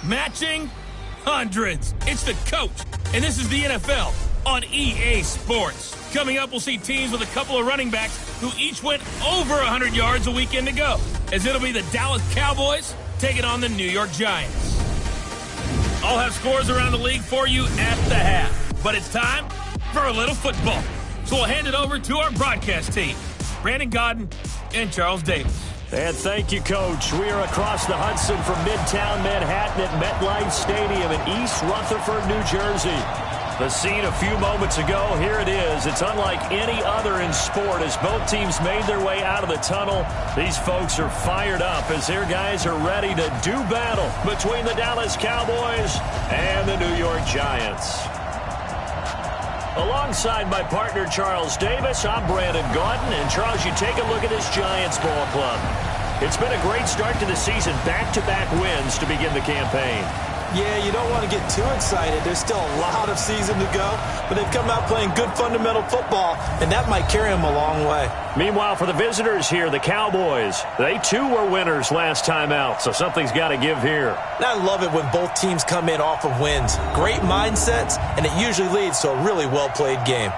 matching hundreds. It's the coach, and this is the NFL on EA Sports. Coming up, we'll see teams with a couple of running backs who each went over 100 yards a weekend ago, as it'll be the Dallas Cowboys taking on the New York Giants. I'll have scores around the league for you at the half, but it's time for a little football. So we'll hand it over to our broadcast team, Brandon Godden and Charles Davis. And thank you, Coach. We are across the Hudson from Midtown Manhattan at MetLife Stadium in East Rutherford, New Jersey. The scene a few moments ago, here it is. It's unlike any other in sport as both teams made their way out of the tunnel. These folks are fired up as their guys are ready to do battle between the Dallas Cowboys and the New York Giants. Alongside my partner, Charles Davis, I'm Brandon Gaudin. And, Charles, you take a look at this Giants ball club. It's been a great start to the season, back-to-back wins to begin the campaign. Yeah, you don't want to get too excited. There's still a lot of season to go, but they've come out playing good fundamental football, and that might carry them a long way. Meanwhile, for the visitors here, the Cowboys, they too were winners last time out, so something's got to give here. And I love it when both teams come in off of wins. Great mindsets, and it usually leads to a really well-played game.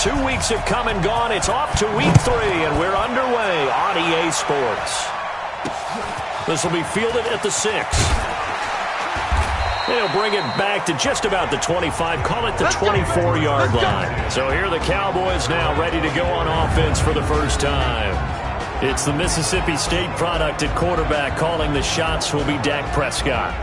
2 weeks have come and gone. It's off to week 3, and we're underway on EA Sports. This will be fielded at the 6. They'll bring it back to just about the 25, call it the 24-yard line. So here are the Cowboys now ready to go on offense for the first time. It's the Mississippi State product at quarterback. Calling the shots will be Dak Prescott.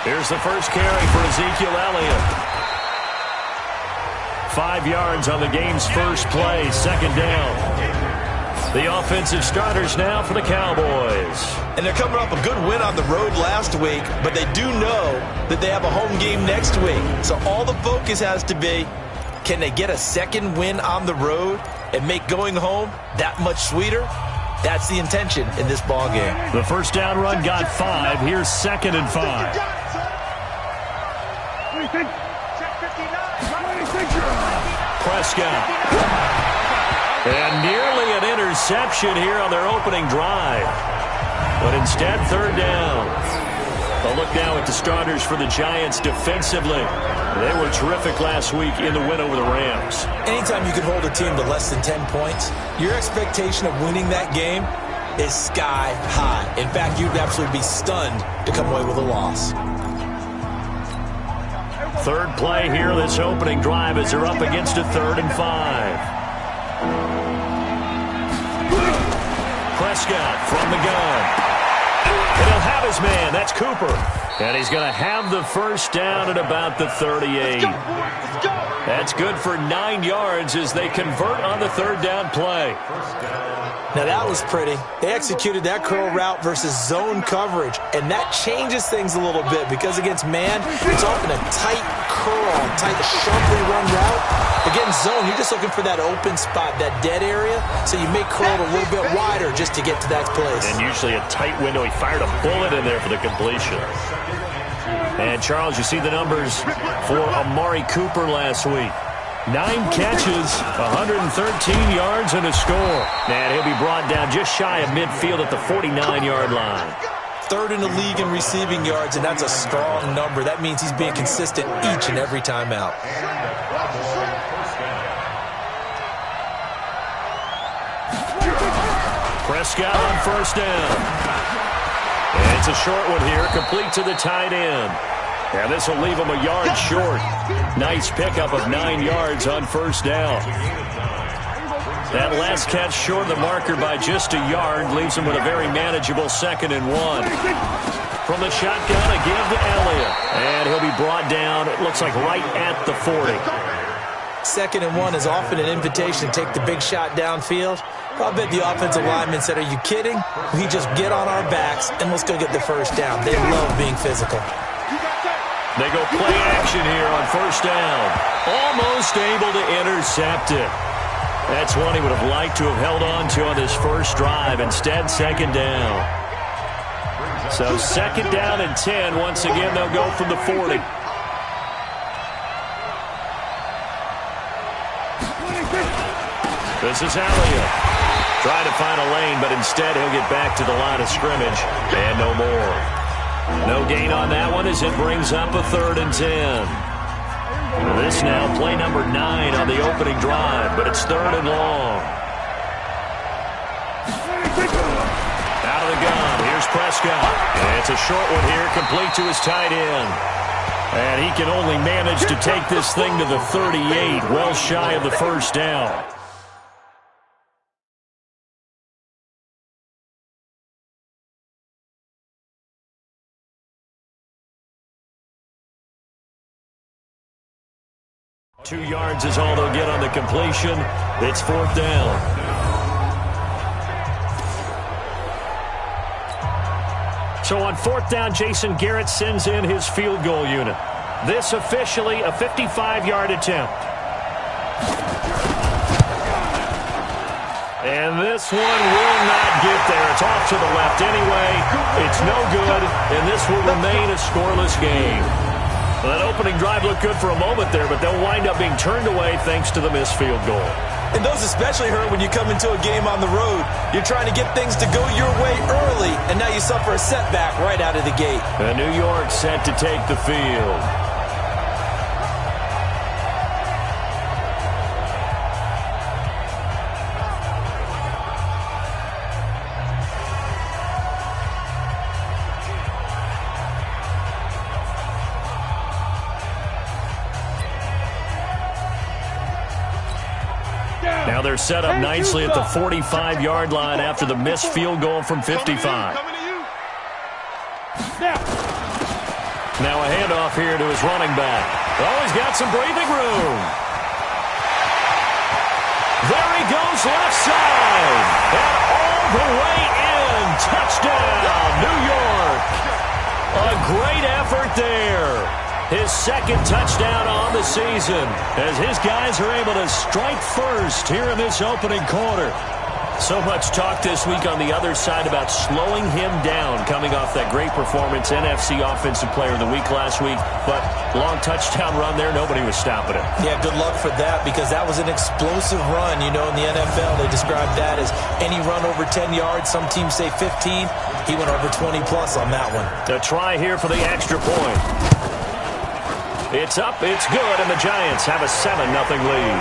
Here's the first carry for Ezekiel Elliott. 5 yards on the game's first play, second down. The offensive starters now for the Cowboys. And they're coming off a good win on the road last week, but they do know that they have a home game next week. So all the focus has to be, can they get a second win on the road and make going home that much sweeter? That's the intention in this ball game. The first down run got 5. Here's 2nd and 5. Prescott. And nearly an interception here on their opening drive. But instead, third down. A look now at the starters for the Giants defensively. They were terrific last week in the win over the Rams. Anytime you can hold a team to less than 10 points, your expectation of winning that game is sky high. In fact, you'd absolutely be stunned to come away with a loss. Third play here, this opening drive as they're up against a 3rd and 5. Prescott from the gun. And he'll have his man. That's Cooper. And he's going to have the first down at about the 38. That's good for 9 yards as they convert on the third down play. Now that was pretty. They executed that curl route versus zone coverage, and that changes things a little bit because against man, it's often a tight curl, tight, sharply run route. Against zone, you're just looking for that open spot, that dead area, so you may curl it a little bit wider just to get to that place. And usually a tight window. He fired a bullet in there for the completion. And, Charles, you see the numbers for Amari Cooper last week. 9 catches, 113 yards, and a score. And he'll be brought down just shy of midfield at the 49-yard line. 3rd in the league in receiving yards, and that's a strong number. That means he's being consistent each and every time out. Prescott on first down. And it's a short one here, complete to the tight end. And this will leave him a yard short. Nice pickup of 9 yards on first down. That last catch short of the marker by just a yard leaves him with a very manageable 2nd and 1. From the shotgun, a give to Elliott. And he'll be brought down, it looks like right at the 40. 2nd and 1 is often an invitation to take the big shot downfield. I bet the offensive lineman said, are you kidding? We just get on our backs and let's go get the first down. They love being physical. They go play action here on first down. Almost able to intercept it. That's one he would have liked to have held on to on this first drive. Instead, 2nd down. So 2nd down and 10. Once again, they'll go from the 40. This is Elliott. Trying to find a lane, but instead he'll get back to the line of scrimmage. And no more. No gain on that one as it brings up a 3rd and 10. This now play number 9 on the opening drive, but it's 3rd and long. Out of the gun, here's Prescott. And it's a short one here, complete to his tight end. And he can only manage to take this thing to the 38, well shy of the first down. Two yards is all they'll get on the completion. It's 4th down. So on 4th down, Jason Garrett sends in his field goal unit. This officially a 55-yard attempt. And this one will not get there. It's off to the left anyway. It's no good, and this will remain a scoreless game. Well, that opening drive looked good for a moment there, but they'll wind up being turned away thanks to the missed field goal. And those especially hurt when you come into a game on the road. You're trying to get things to go your way early, and now you suffer a setback right out of the gate. And New York set to take the field. Now they're set up nicely at the 45-yard line after the missed field goal from 55. Now a handoff here to his running back. Oh, he's got some breathing room. There he goes left side. And all the way in. Touchdown, New York. A great effort there. His 2nd touchdown on the season as his guys are able to strike first here in this opening quarter. So much talk this week on the other side about slowing him down coming off that great performance, NFC Offensive Player of the Week last week. But long touchdown run there, nobody was stopping it. Yeah, good luck for that because that was an explosive run. You know, in the NFL, they describe that as any run over 10 yards. Some teams say 15. He went over 20-plus on that one. The try here for the extra point. It's up, it's good, and the Giants have a 7-0 lead.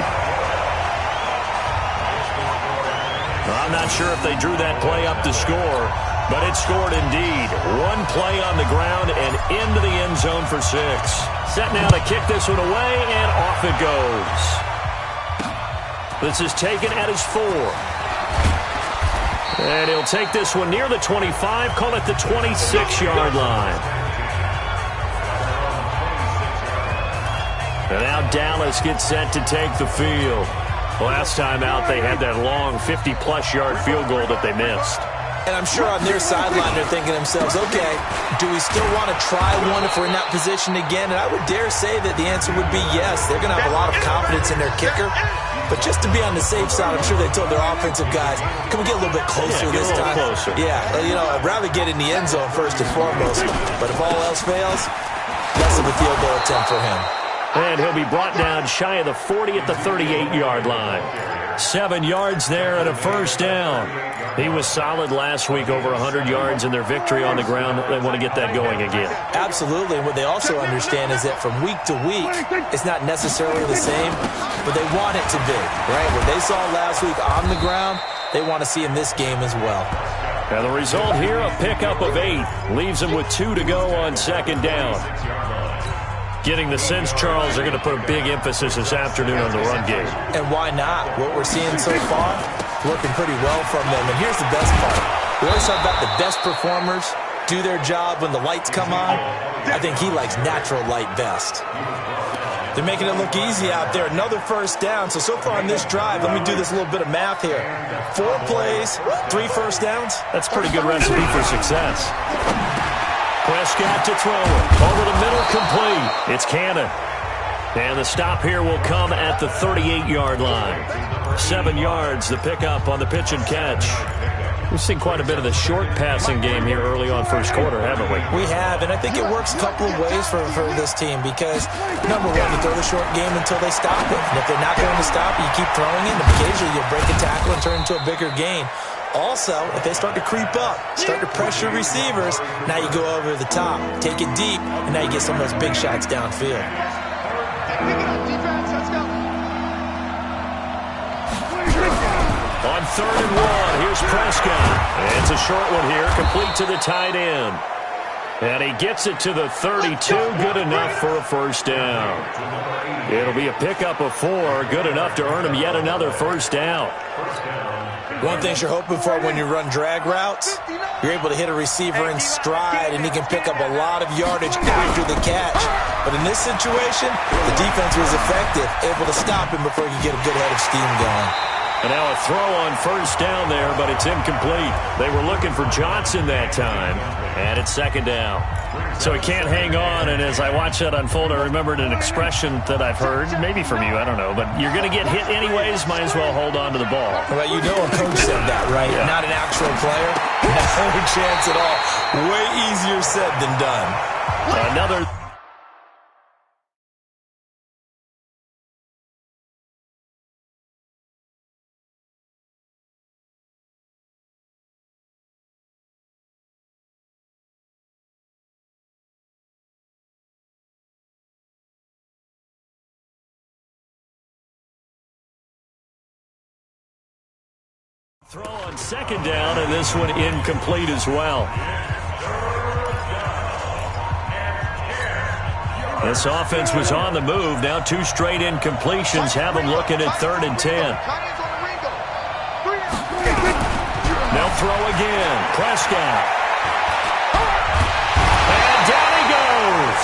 I'm not sure if they drew that play up to score, but it scored indeed. One play on the ground and into the end zone for 6. Set now to kick this one away, and off it goes. This is taken at his 4. And he'll take this one near the 25, call it the 26-yard line. And now Dallas gets set to take the field. Last time out, they had that long 50-plus yard field goal that they missed. And I'm sure on their sideline they're thinking to themselves, okay, do we still want to try one if we're in that position again? And I would dare say that the answer would be yes. They're going to have a lot of confidence in their kicker. But just to be on the safe side, I'm sure they told their offensive guys, can we get a little bit closer this time? Closer. Yeah, you know, I'd rather get in the end zone first and foremost. But if all else fails, less of a field goal attempt for him. And he'll be brought down shy of the 40 at the 38-yard line. 7 yards there and a first down. He was solid last week, over 100 yards in their victory on the ground. They want to get that going again. Absolutely. And what they also understand is that from week to week, it's not necessarily the same, but they want it to be, right? What they saw last week on the ground, they want to see in this game as well. And the result here, a pickup of 8. Leaves them with 2 to go on second down. Getting the sense, Charles, they're going to put a big emphasis this afternoon on the run game. And why not? What we're seeing so far, working pretty well from them. And here's the best part. We always talk about the best performers do their job when the lights come on. I think he likes natural light best. They're making it look easy out there. Another first down. So far on this drive, let me do this little bit of math here. 4 plays, 3 first downs. That's a pretty good recipe for success. Prescott to throw it. Over the middle, complete. It's Cannon. And the stop here will come at the 38-yard line. 7 yards, the pickup on the pitch and catch. We've seen quite a bit of the short passing game here early on first quarter, haven't we? We have, and I think it works a couple of ways for this team because, number one, you throw the short game until they stop it. And if they're not going to stop it, you keep throwing it, and occasionally you'll break a tackle and turn into a bigger gain. Also, if they start to creep up, start to pressure receivers, now you go over the top, take it deep, and now you get some of those big shots downfield. On 3rd and 1, here's Prescott. It's a short one here, complete to the tight end. And he gets it to the 32, good enough for a first down. It'll be a pickup of 4, good enough to earn him yet another first down. One thing you're hoping for when you run drag routes, you're able to hit a receiver in stride, and he can pick up a lot of yardage after the catch. But in this situation, the defense was effective, able to stop him before he could get a good head of steam going. And now a throw on first down there, but it's incomplete. They were looking for Johnson that time, and it's second down. So he can't hang on, and as I watch that unfold, I remembered an expression that I've heard, maybe from you, I don't know, but you're going to get hit anyways, might as well hold on to the ball. Well, you know a coach said that, right? Yeah. Not an actual player. No chance at all. Way easier said than done. Another... Throw on second down, and this one incomplete as well. This offense was on the move. Now 2 straight incompletions have them looking at 3rd and 10. They'll throw again. Prescott. And down he goes.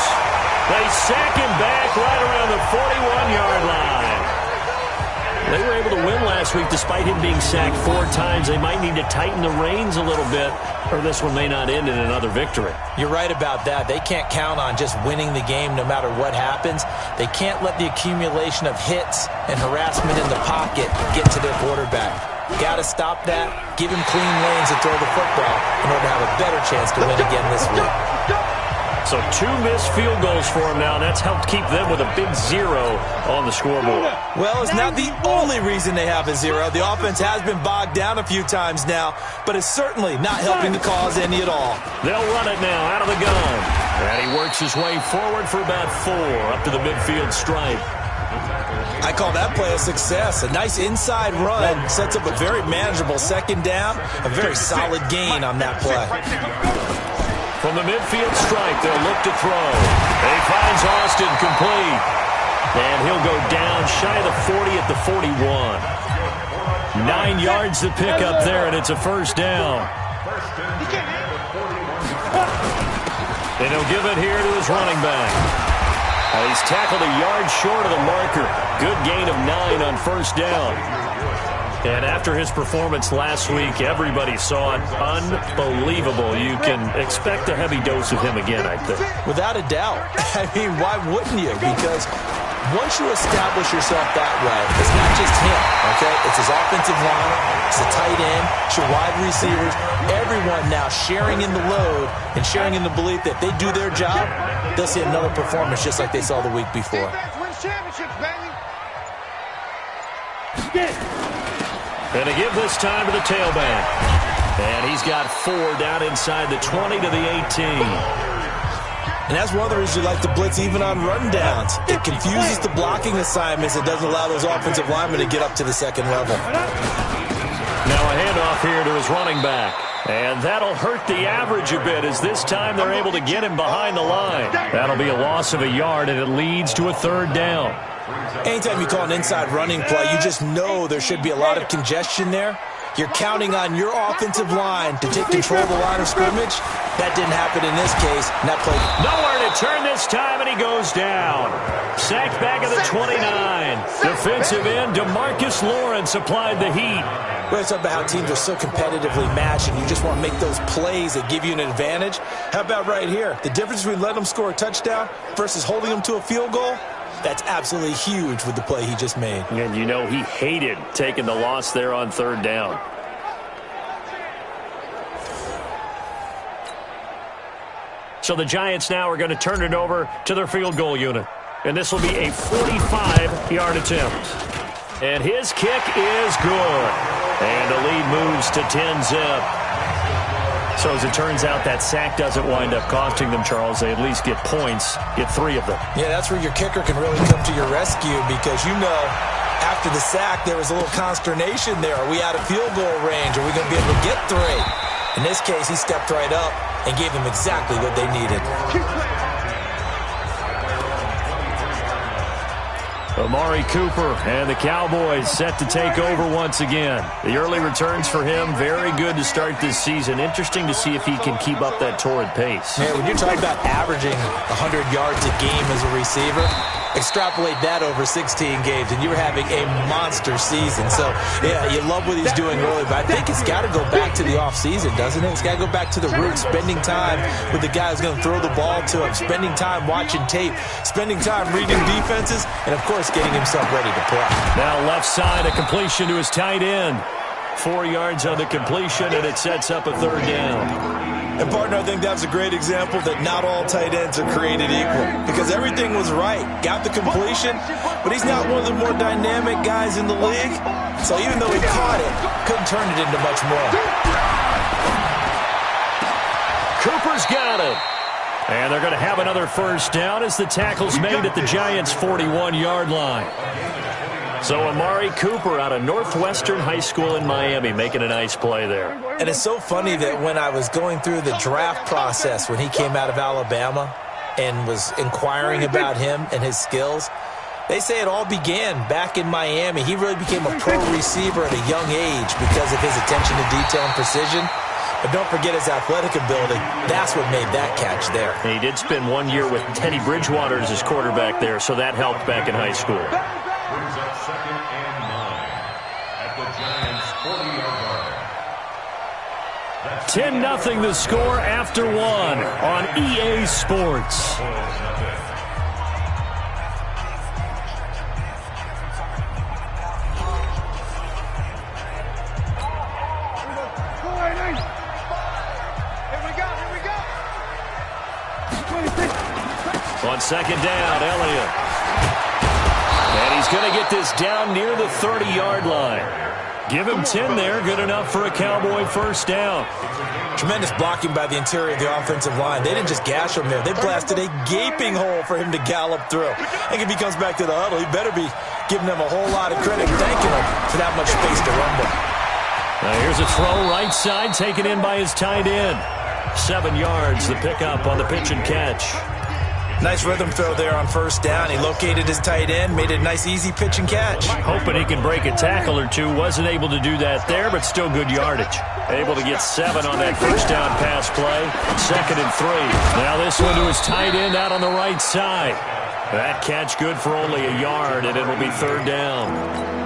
They sack him back right around the 41-yard line. They were able to win last week despite him being sacked 4 times. They might need to tighten the reins a little bit, or this one may not end in another victory. You're right about that. They can't count on just winning the game no matter what happens. They can't let the accumulation of hits and harassment in the pocket get to their quarterback. Got to stop that. Give him clean lanes to throw the football in order to have a better chance to win again this week. So 2 missed field goals for him now, and that's helped keep them with a big 0 on the scoreboard. Well, it's not the only reason they have a 0. The offense has been bogged down a few times now, but it's certainly not helping the cause any at all. They'll run it now out of the gun. And he works his way forward for about 4 up to the midfield stripe. I call that play a success. A nice inside run sets up a very manageable second down. A very solid gain on that play. From the midfield stripe, they'll look to throw. He finds Austin complete. And he'll go down shy of the 40 at the 41. 9 yards to pick up there, and it's a first down. And he'll give it here to his running back. He's tackled a yard short of the marker. Good gain of 9 on first down. And after his performance last week, everybody saw it. Unbelievable. You can expect a heavy dose of him again, I think. Without a doubt. I mean, why wouldn't you? Because once you establish yourself that way, it's not just him, okay? It's his offensive line, it's the tight end, it's your wide receivers, everyone now sharing in the load and sharing in the belief that if they do their job, they'll see another performance just like they saw the week before. And to give this time to the tailback. And he's got 4 down inside the 20 to the 18. And that's one of the reasons you like to blitz even on rundowns. It confuses the blocking assignments. It doesn't allow those offensive linemen to get up to the second level. Now a handoff here to his running back. And that'll hurt the average a bit as this time they're able to get him behind the line. That'll be a loss of a yard, and it leads to a 3rd down. Anytime you call an inside running play, you just know there should be a lot of congestion there. You're counting on your offensive line to take control of the line of scrimmage. That didn't happen in this case. And that play nowhere to turn this time, and he goes down. Sacked back at the 29. Defensive end DeMarcus Lawrence applied the heat. We're talking about how teams are so competitively matched, and you just want to make those plays that give you an advantage. How about right here? The difference between letting them score a touchdown versus holding them to a field goal? That's absolutely huge with the play he just made. And you know he hated taking the loss there on 3rd down. So the Giants now are going to turn it over to their field goal unit. And this will be a 45-yard attempt. And his kick is good. And the lead moves to 10-zip. So as it turns out, that sack doesn't wind up costing them, Charles. They at least get points, get 3 of them. Yeah, that's where your kicker can really come to your rescue because you know after the sack there was a little consternation there. Are we out of field goal range? Are we going to be able to get 3? In this case, he stepped right up and gave them exactly what they needed. Amari Cooper and the Cowboys set to take over once again. The early returns for him, very good to start this season. Interesting to see if he can keep up that torrid pace. Yeah, when you're talking about averaging 100 yards a game as a receiver, extrapolate that over 16 games, and you're having a monster season. So, yeah, you love what he's doing early, but I think it's got to go back to the offseason, doesn't it? It's got to go back to the roots, spending time with the guy who's going to throw the ball to him, spending time watching tape, spending time reading defenses, and, of course, getting himself ready to play. Now left side, a completion to his tight end. 4 yards on the completion, and it sets up a 3rd down. And, partner, I think that's a great example that not all tight ends are created equal because everything was right. Got the completion, but he's not one of the more dynamic guys in the league. So even though he caught it, couldn't turn it into much more. Cooper's got it. And they're going to have another first down as the tackle's made at the Giants' 41-yard line. So Amari Cooper out of Northwestern High School in Miami making a nice play there. And it's so funny that when I was going through the draft process when he came out of Alabama and was inquiring about him and his skills, they say it all began back in Miami. He really became a pro receiver at a young age because of his attention to detail and precision. But don't forget his athletic ability. That's what made that catch there. And he did spend 1 year with Teddy Bridgewater as his quarterback there, so that helped back in high school. Brings up 2nd and 9 at the Giants' 40-yard line. 10-0 the score after 1 on EA Sports. second down, Elliott. And he's going to get this down near the 30-yard line. Give him 10 there, good enough for a Cowboy first down. Tremendous blocking by the interior of the offensive line. They didn't just gash him there. They blasted a gaping hole for him to gallop through. I think if he comes back to the huddle, he better be giving them a whole lot of credit, thanking him for that much space to rumble. Now here's a throw right side, taken in by his tight end. 7 yards, the pickup on the pitch and catch. Nice rhythm throw there on first down. He located his tight end, made it a nice, easy pitch and catch. Hoping he can break a tackle or two. Wasn't able to do that there, but still good yardage. Able to get 7 on that first down pass play. 2nd and 3. Now this one to his tight end out on the right side. That catch good for only a yard, and it'll be 3rd down.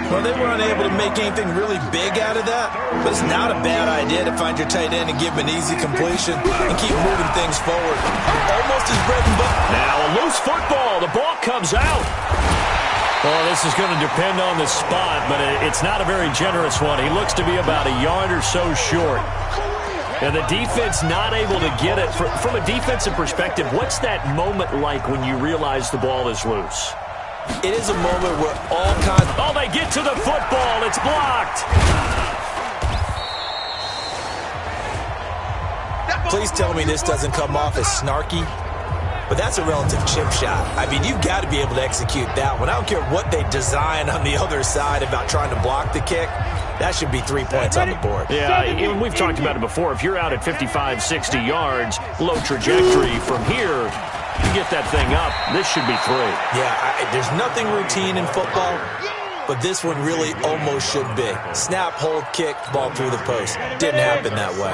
Well, they were unable to make anything really big out of that, but it's not a bad idea to find your tight end and give him an easy completion and keep moving things forward. Almost his bread and butter. Now a loose football. The ball comes out. Well, this is going to depend on the spot, but it's not a very generous one. He looks to be about a yard or so short. And the defense not able to get it. From a defensive perspective, what's that moment like when you realize the ball is loose? It is a moment where all kinds... Oh, they get to the football. It's blocked. Please tell me this doesn't come off as snarky, but that's a relative chip shot. I mean, you've got to be able to execute that one. I don't care what they design on the other side about trying to block the kick. That should be 3 points on the board. Yeah, and we've talked about it before. If you're out at 55, 60 yards, low trajectory from here, you get that thing up, this should be 3. Yeah, there's nothing routine in football, but this one really almost should be. Snap, hold, kick, ball through the post. Didn't happen that way.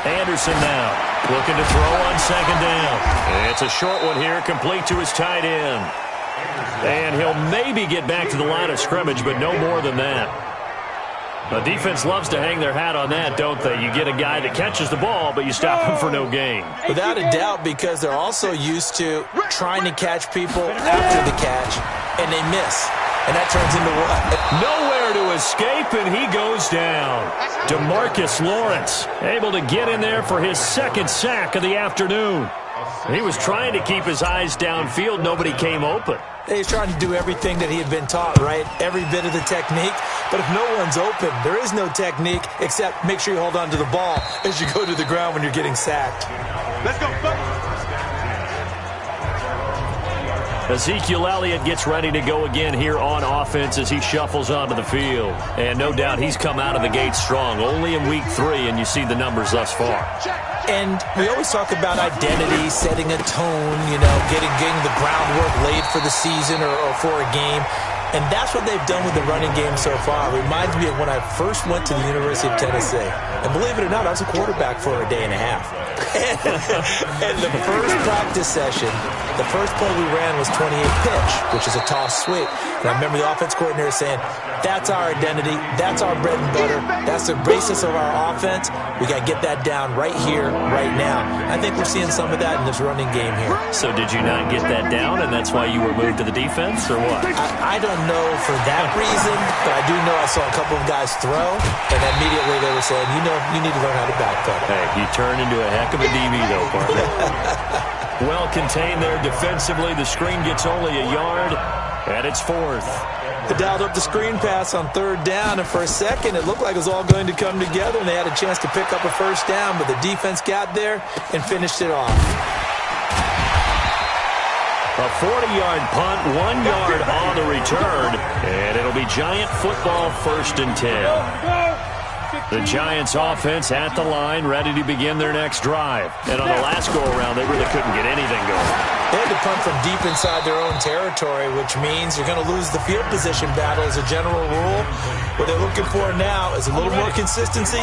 Anderson now looking to throw on 2nd down. It's a short one here, complete to his tight end. And he'll maybe get back to the line of scrimmage, but no more than that. The defense loves to hang their hat on that, don't they? You get a guy that catches the ball, but you stop him for no gain. Without a doubt, because they're also used to trying to catch people after the catch, and they miss. And that turns into what? Nowhere to escape, and he goes down. DeMarcus Lawrence able to get in there for his 2nd sack of the afternoon. He was trying to keep his eyes downfield. Nobody came open. He's trying to do everything that he had been taught, right? Every bit of the technique. But if no one's open, there is no technique except make sure you hold on to the ball as you go to the ground when you're getting sacked. Let's go, Ezekiel Elliott gets ready to go again here on offense as he shuffles onto the field. And no doubt he's come out of the gate strong. Only in week 3, and you see the numbers thus far. And we always talk about identity, setting a tone, getting the groundwork laid for the season or for a game. And that's what they've done with the running game so far. It reminds me of when I first went to the University of Tennessee. And believe it or not, I was a quarterback for a day and a half. And the first practice session, the first play we ran was 28 pitch, which is a toss sweep. And I remember the offense coordinator saying, that's our identity, that's our bread and butter, that's the basis of our offense. We got to get that down right here, right now. I think we're seeing some of that in this running game here. So did you not get that down, and that's why you were moved to the defense, or what? I don't know for that reason, but I do know I saw a couple of guys throw, and immediately they were saying, you need to learn how to backpedal. Hey, you turned into a heck of a DB, though, partner. Well contained there defensively. The screen gets only a yard, and it's 4th. They dialed up the screen pass on 3rd down, and for a second it looked like it was all going to come together, and they had a chance to pick up a first down, but the defense got there and finished it off. A 40-yard punt, 1 yard on the return, and it'll be Giant football 1st and 10. The Giants offense at the line, ready to begin their next drive. And on the last go-around, they really couldn't get anything going. They had to punt from deep inside their own territory, which means you're going to lose the field position battle as a general rule. What they're looking for now is a little more consistency,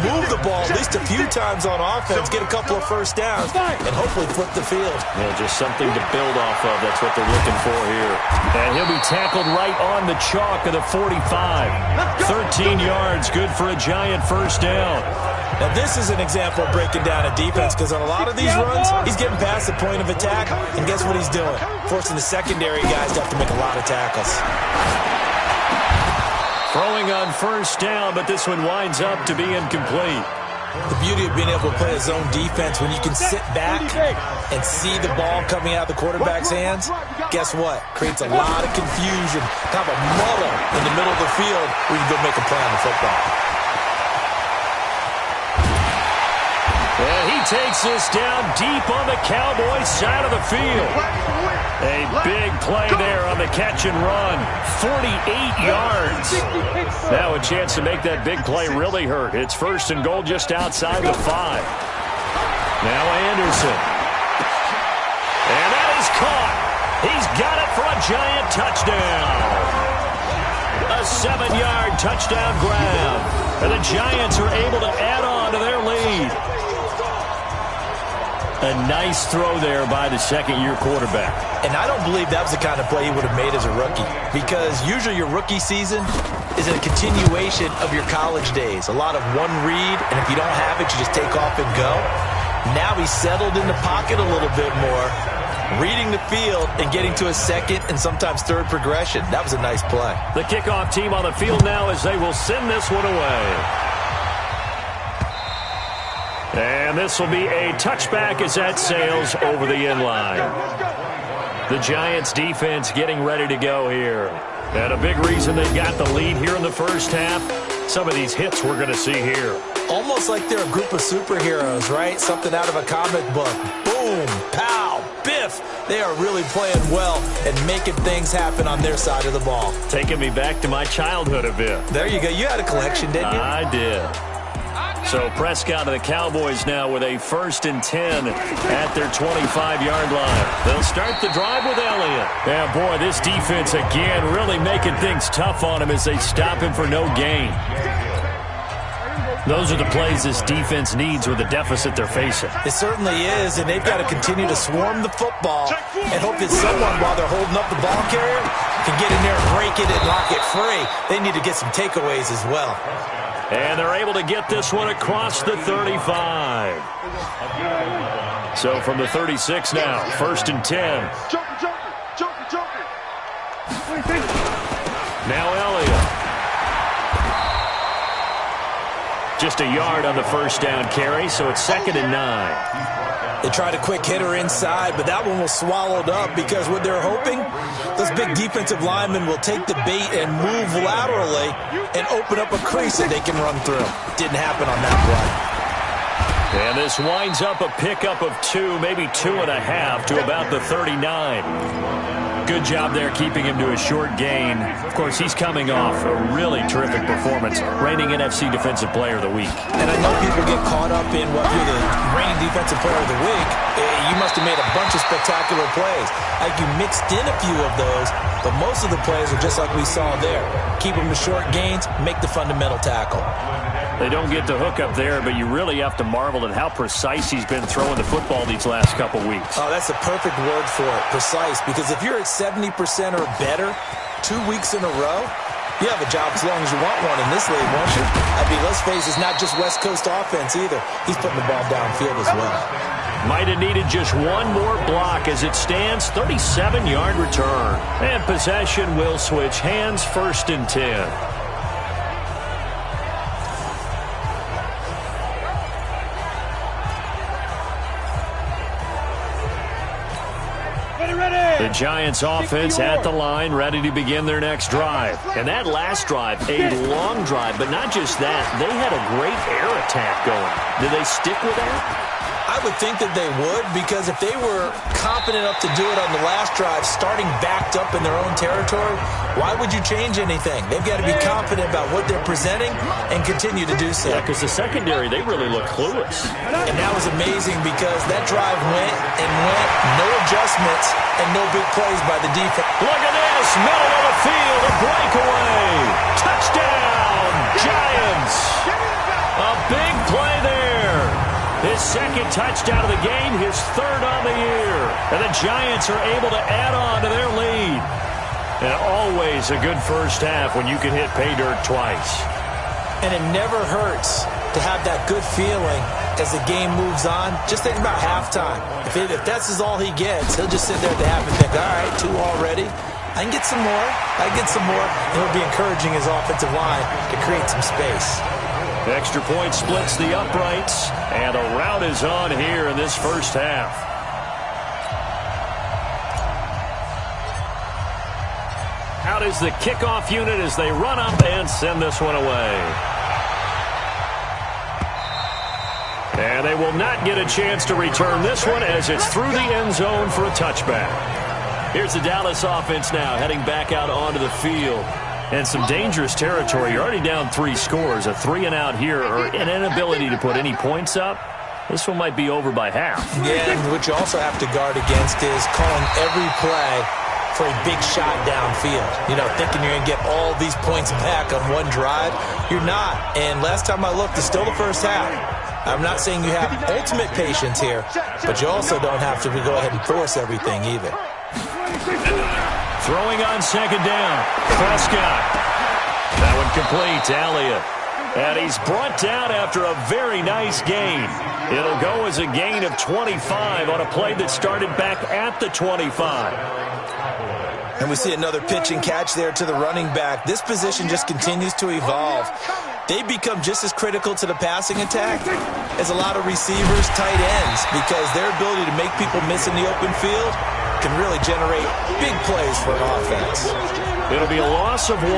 move the ball at least a few times on offense, get a couple of first downs, and hopefully flip the field. Yeah, just something to build off of. That's what they're looking for here. And he'll be tackled right on the chalk of the 45. 13 yards, good for a Giant first down. Now, this is an example of breaking down a defense, because on a lot of these runs, he's getting past the point of attack, and guess what he's doing? Forcing the secondary guys to have to make a lot of tackles. Throwing on first down, but this one winds up to be incomplete. The beauty of being able to play a zone defense when you can sit back and see the ball coming out of the quarterback's hands, guess what? Creates a lot of confusion, kind of a muddle in the middle of the field where you can go make a play on the football. And he takes this down deep on the Cowboys' side of the field. A big play there on the catch and run. 48 yards. Now a chance to make that big play really hurt. It's first and goal just outside the 5. Now Anderson. And that is caught. He's got it for a giant touchdown. A 7-yard touchdown grab. And the Giants are able to add on to their lead. A nice throw there by the second-year quarterback. And I don't believe that was the kind of play he would have made as a rookie, because usually your rookie season is a continuation of your college days. A lot of one read, and if you don't have it, you just take off and go. Now he's settled in the pocket a little bit more, reading the field and getting to a second and sometimes third progression. That was a nice play. The kickoff team on the field now as they will send this one away. And this will be a touchback as that sails over the end line. The Giants defense getting ready to go here. And a big reason they got the lead here in the first half, some of these hits we're going to see here. Almost like they're a group of superheroes, right? Something out of a comic book. Boom, pow, biff. They are really playing well and making things happen on their side of the ball. Taking me back to my childhood a bit. There you go. You had a collection, didn't you? I did. So Prescott and the Cowboys now with a 1st and 10 at their 25-yard line. They'll start the drive with Elliott. Yeah, boy, this defense again really making things tough on him as they stop him for no gain. Those are the plays this defense needs with the deficit they're facing. It certainly is, and they've got to continue to swarm the football and hope that someone, while they're holding up the ball carrier, can get in there and break it and lock it free. They need to get some takeaways as well. And they're able to get this one across the 35. So from the 36 now, 1st and 10. Now Elliott. Just a yard on the first down carry, so it's 2nd and 9. They tried a quick hitter inside, but that one was swallowed up because what they're hoping, those big defensive linemen will take the bait and move laterally and open up a crease that they can run through. Didn't happen on that play. And this winds up a pickup of 2, maybe 2.5 to about the 39. Good job there keeping him to a short gain. Of course, he's coming off a really terrific performance, reigning NFC Defensive Player of the Week. And I know people get caught up in what you're the reigning Defensive Player of the Week. You must have made a bunch of spectacular plays. Like you mixed in a few of those, but most of the plays are just like we saw there. Keep them to short gains, make the fundamental tackle. They don't get the hook up there, but you really have to marvel at how precise he's been throwing the football these last couple weeks. Oh, that's the perfect word for it, precise. Because if you're at 70% or better 2 weeks in a row, you have a job as long as you want one in this league, won't you? I mean, let's face it, it's not just West Coast offense either. He's putting the ball downfield as well. Might have needed just one more block as it stands, 37-yard return. And possession will switch hands, 1st and 10. The Giants offense at the line, ready to begin their next drive. And that last drive, a long drive, but not just that. They had a great air attack going. Did they stick with that? I would think that they would, because if they were confident enough to do it on the last drive, starting backed up in their own territory, why would you change anything? They've got to be confident about what they're presenting and continue to do so. Yeah, because the secondary, they really look clueless. And that was amazing because that drive went and went, no adjustments and no big plays by the defense. Look at this, middle of the field, a breakaway. Touchdown, Giants. A big play there. His 2nd touchdown of the game, his 3rd on the year. And the Giants are able to add on to their lead. And always a good first half when you can hit pay dirt twice. And it never hurts to have that good feeling as the game moves on. Just think about halftime. If that's all he gets, he'll just sit there at the half and think, all right, 2 already. I can get some more. And it'll be encouraging his offensive line to create some space. Extra point splits the uprights, and a rout is on here in this first half. Out is the kickoff unit as they run up and send this one away. And they will not get a chance to return this one as it's through the end zone for a touchback. Here's the Dallas offense now heading back out onto the field. And some dangerous territory. You're already down 3 scores. A 3-and-out here or an inability to put any points up. This one might be over by half. Yeah, and what you also have to guard against is calling every play for a big shot downfield. You know, thinking you're going to get all these points back on one drive. You're not. And last time I looked, it's still the first half. I'm not saying you have ultimate patience here, but you also don't have to go ahead and force everything either. Throwing on second down. Prescott. That one complete to Elliott. And he's brought down after a very nice gain. It'll go as a gain of 25 on a play that started back at the 25. And we see another pitch and catch there to the running back. This position just continues to evolve. They become just as critical to the passing attack as a lot of receivers, tight ends, because their ability to make people miss in the open field can really generate big plays for an offense. It'll be a loss of 1,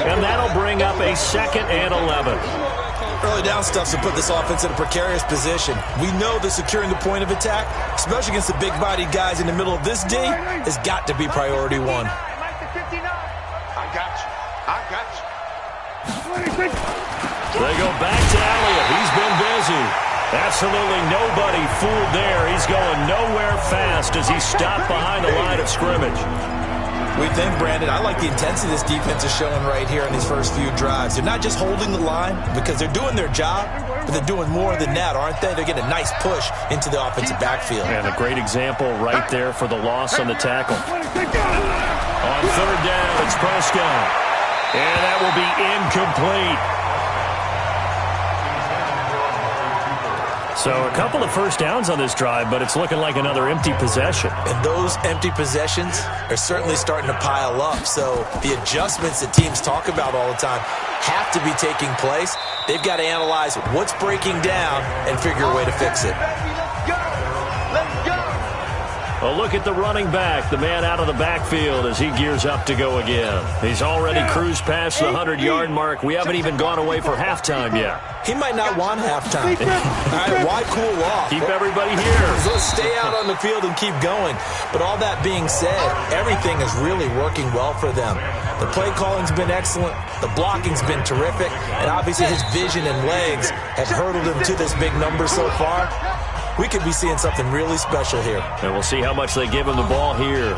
and that'll bring up a 2nd and 11. Early down stuff to put this offense in a precarious position. We know that securing a point of attack, especially against the big-bodied guys in the middle of this D, has got to be priority 1. I got you. They go back to Elliott. He's been busy. Absolutely nobody fooled there. He's going nowhere fast as he's stopped behind the line of scrimmage. We think, Brandon, I like the intensity this defense is showing right here in these first few drives. They're not just holding the line because they're doing their job, but they're doing more than that, aren't they? They're getting a nice push into the offensive backfield. And a great example right there for the loss on the tackle. On third down, it's Prescott. And that will be incomplete. So a couple of first downs on this drive, but it's looking like another empty possession. And those empty possessions are certainly starting to pile up. So the adjustments that teams talk about all the time have to be taking place. They've got to analyze what's breaking down and figure a way to fix it. A look at the running back, the man out of the backfield as he gears up to go again. He's already cruised past the 100-yard mark. We haven't even gone away for halftime yet. He might not want halftime. All right, why cool off? Keep everybody here. Let's stay out on the field and keep going. But all that being said, everything is really working well for them. The play calling's been excellent. The blocking's been terrific. And obviously his vision and legs have hurdled him to this big number so far. We could be seeing something really special here. And we'll see how much they give him the ball here.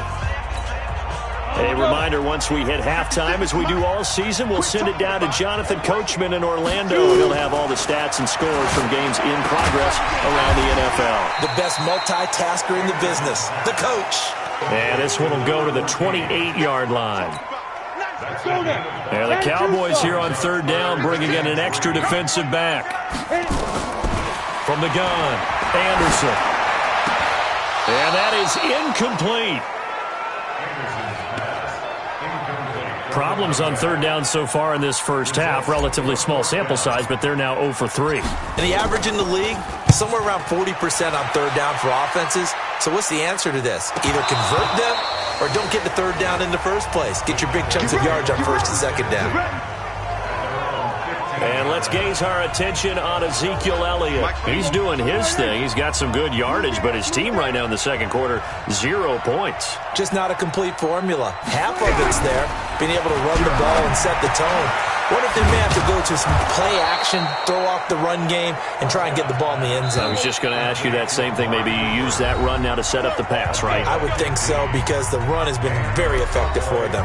A reminder, once we hit halftime, as we do all season, we'll send it down to Jonathan Coachman in Orlando. He'll have all the stats and scores from games in progress around the NFL. The best multitasker in the business, the coach. And this one will go to the 28-yard line. And the Cowboys here on third down, bringing in an extra defensive back. From the gun, Anderson. And that is incomplete. Problems on third down so far in this first half. Relatively small sample size, but they're now 0 for 3. And the average in the league, somewhere around 40% on third down for offenses. So what's the answer to this? Either convert them or don't get the third down in the first place. Get your big chunks of yards on first and second down. And let's gaze our attention on Ezekiel Elliott. He's doing his thing. He's got some good yardage, but his team right now in the second quarter, 0 points. Just not a complete formula. Half of it's there, being able to run the ball and set the tone. What if they may have to go to some play action, throw off the run game, and try and get the ball in the end zone? I was just going to ask you that same thing. Maybe you use that run now to set up the pass, right? I would think so, because the run has been very effective for them.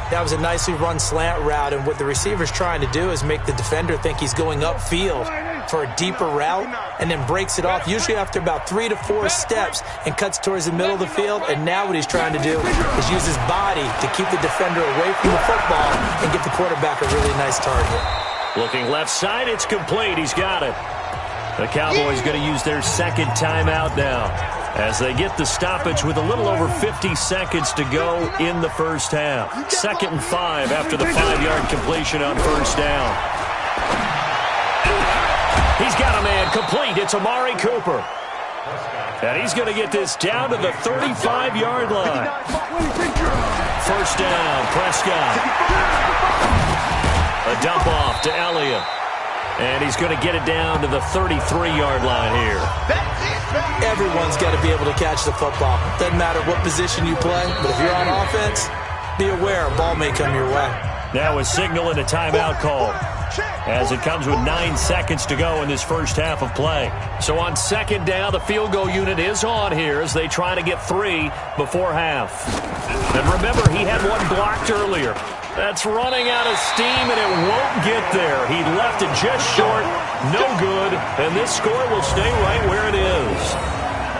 That was a nicely run slant route, and what the receiver's trying to do is make the defender think he's going upfield for a deeper route and then breaks it off, usually after about 3 to 4 steps, and cuts towards the middle of the field. And now what he's trying to do is use his body to keep the defender away from the football and give the quarterback a really nice target. Looking left side, it's complete. He's got it. The Cowboys going to use their second timeout now. as they get the stoppage with a little over 50 seconds to go in the first half. 2nd and 5 after the 5-yard completion on first down. He's got a man complete. It's Amari Cooper. And he's going to get this down to the 35-yard line. First down, Prescott. A dump off to Elliott. And he's going to get it down to the 33-yard line here. Everyone's got to be able to catch the football. Doesn't matter what position you play, but if you're on offense, be aware a ball may come your way. Now a signal and a timeout call, as it comes with 9 seconds to go in this first half of play. So on 2nd down, the field goal unit is on here as they try to get 3 before half. And remember, he had one blocked earlier. That's running out of steam, and it won't get there. He left it just short, no good, and this score will stay right where it is.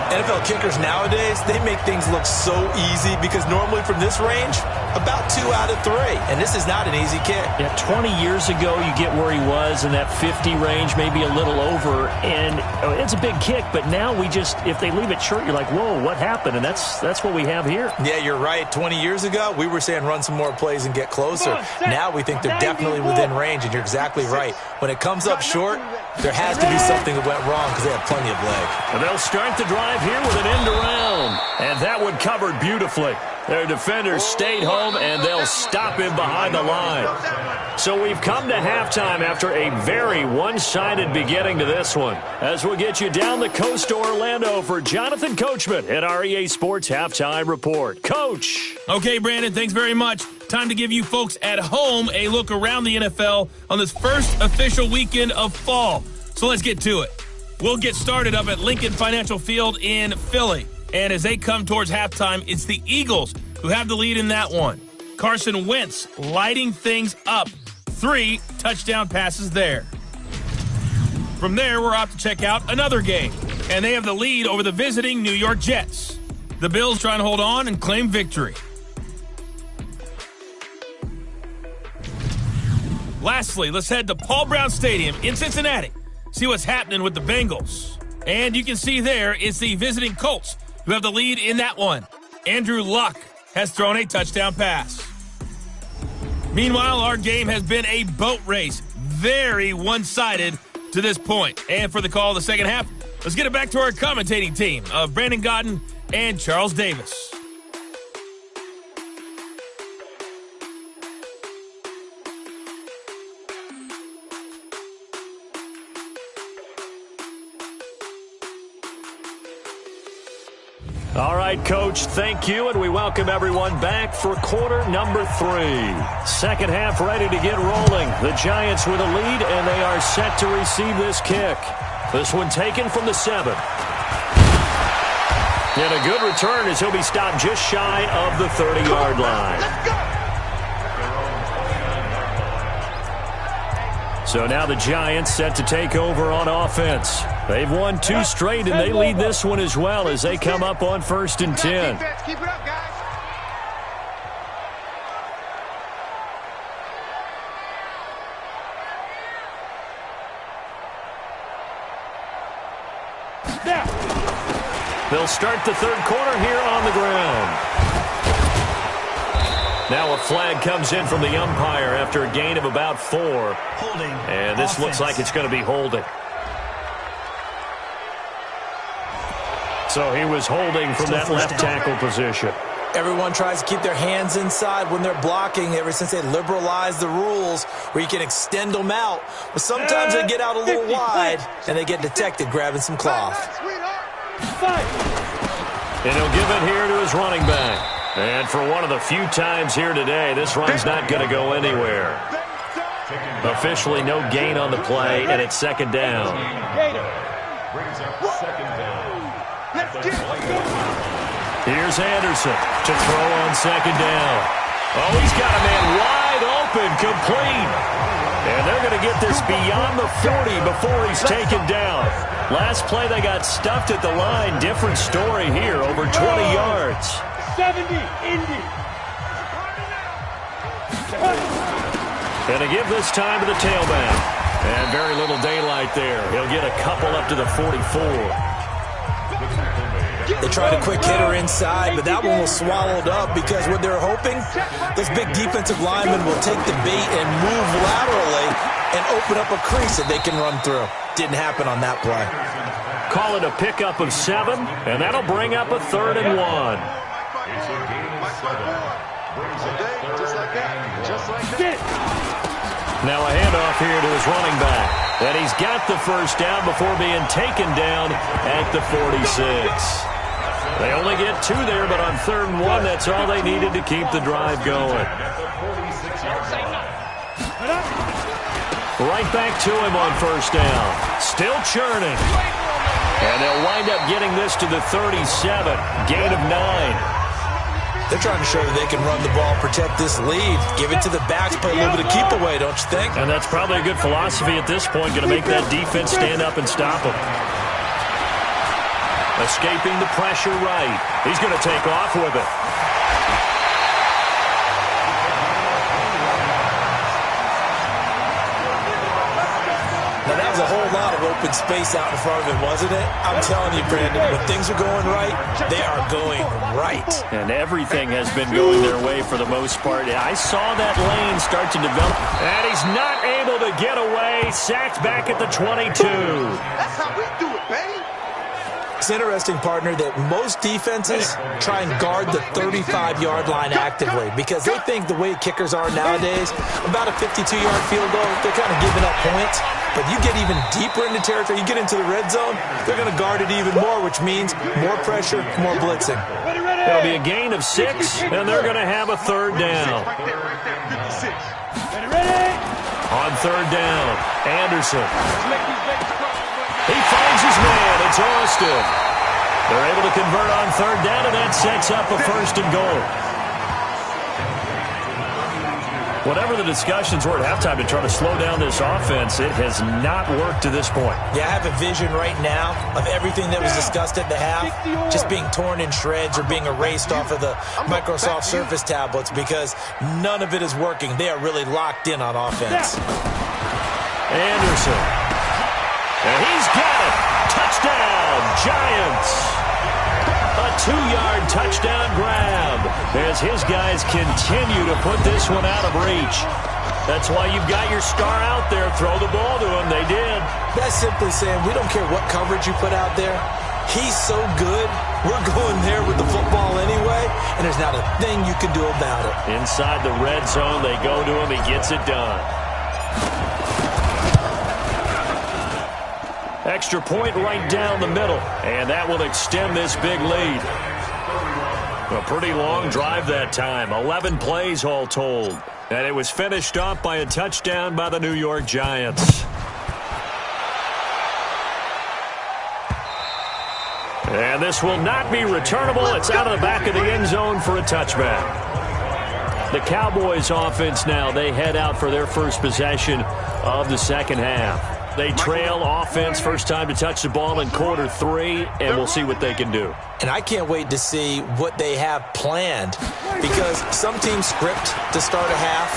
NFL kickers nowadays, they make things look so easy because normally from this range, about 2 out of 3. And this is not an easy kick. Yeah, 20 years ago, you get where he was in that 50 range, maybe a little over. And it's a big kick, but now we just, if they leave it short, you're like, whoa, what happened? And that's what we have here. Yeah, you're right. 20 years ago, we were saying run some more plays and get closer. Now we think they're definitely within range, and you're exactly right. When it comes up short, there has to be something that went wrong because they have plenty of leg. And they'll start the drive here with an end around. And that one covered beautifully. Their defenders stayed home, and they'll stop him behind the line. So we've come to halftime after a very one-sided beginning to this one. As we'll get you down the coast to Orlando for Jonathan Coachman at our EA Sports Halftime Report. Coach. Okay, Brandon, thanks very much. Time to give you folks at home a look around the NFL on this first official weekend of fall. So let's get to it. We'll get started up at Lincoln Financial Field in Philly. And as they come towards halftime, it's the Eagles who have the lead in that one. Carson Wentz lighting things up. 3 touchdown passes there. From there, we're off to check out another game. And they have the lead over the visiting New York Jets. The Bills trying to hold on and claim victory. Lastly, let's head to Paul Brown Stadium in Cincinnati. See what's happening with the Bengals. And you can see there it's the visiting Colts who have the lead in that one. Andrew Luck has thrown a touchdown pass. Meanwhile, our game has been a boat race. Very one-sided to this point. And for the call of the second half, let's get it back to our commentating team of Brandon Godden and Charles Davis. All right, Coach, thank you, and we welcome everyone back for quarter number 3. Second half ready to get rolling. The Giants with a lead, and they are set to receive this kick. This one taken from the 7. And a good return as he'll be stopped just shy of the 30-yard line. So now the Giants set to take over on offense. They've won 2 straight, and they lead this one as well as they come up on 1st and 10. Keep it up, guys. They'll start the third quarter here on the ground. Now a flag comes in from the umpire after a gain of about 4. Holding. And this looks like it's going to be holding. So he was holding from that left tackle position. Everyone tries to keep their hands inside when they're blocking ever since they liberalized the rules where you can extend them out. But sometimes they get out a little wide and they get detected grabbing some cloth. And he'll give it here to his running back. And for one of the few times here today, this run's not going to go anywhere. Officially no gain on the play, and it's 2nd down. Brings up 2nd down. Here's Anderson to throw on 2nd down. Oh, he's got a man wide open, complete. And they're going to get this beyond the 40 before he's taken down. Last play, they got stuffed at the line. Different story here, over 20 yards. 70, Indy. And to give this time to the tailback. And very little daylight there. He'll get a couple up to the 44. The tackle made They tried a quick hitter inside, but that one was swallowed up because what they're hoping, those big defensive linemen will take the bait and move laterally and open up a crease that they can run through. Didn't happen on that play. Call it a pickup of 7, and that'll bring up a 3rd and 1. It's a gain of 7. Brings up 3rd just like that. Just like that. Now a handoff here to his running back. And he's got the first down before being taken down at the 46. They only get 2 there, but on 3rd and 1, that's all they needed to keep the drive going. Right back to him on 1st down. Still churning. And they'll wind up getting this to the 37. Gain of 9. They're trying to show that they can run the ball, protect this lead, give it to the backs, play a little bit of keep away, don't you think? And that's probably a good philosophy at this point, going to make that defense stand up and stop them. Escaping the pressure right. He's going to take off with it. Now, that was a whole lot of open space out in front of him, wasn't it? I'm telling you, Brandon, when things are going right, they are going right. And everything has been going their way for the most part. I saw that lane start to develop. And he's not able to get away. Sacked back at the 22. That's how we do it, baby. It's interesting, partner, that most defenses try and guard the 35-yard line actively because they think the way kickers are nowadays, about a 52-yard field goal, they're kind of giving up points. But you get even deeper into territory, you get into the red zone, they're going to guard it even more, which means more pressure, more blitzing. There'll be a gain of 6, and they're going to have a 3rd down. On 3rd down, Anderson. He finds his man. It's Austin. They're able to convert on 3rd down, and that sets up a 1st and goal. Whatever the discussions were at halftime to try to slow down this offense, it has not worked to this point. Yeah, I have a vision right now of everything that was discussed at the half just being torn in shreds or being erased off of the Microsoft Surface tablets because none of it is working. They are really locked in on offense. Anderson. And he's got it. Touchdown, Giants. A 2-yard touchdown grab as his guys continue to put this one out of reach. That's why you've got your star out there. Throw the ball to him. They did. That's simply saying we don't care what coverage you put out there. He's so good. We're going there with the football anyway, and there's not a thing you can do about it. Inside the red zone, they go to him. He gets it done. Extra point right down the middle, and that will extend this big lead. A pretty long drive that time, 11 plays all told. And it was finished off by a touchdown by the New York Giants. And this will not be returnable. It's out of the back of the end zone for a touchback. The Cowboys offense now, they head out for their first possession of the second half. They trail offense, first time to touch the ball in quarter 3, and we'll see what they can do. And I can't wait to see what they have planned because some teams script to start a half.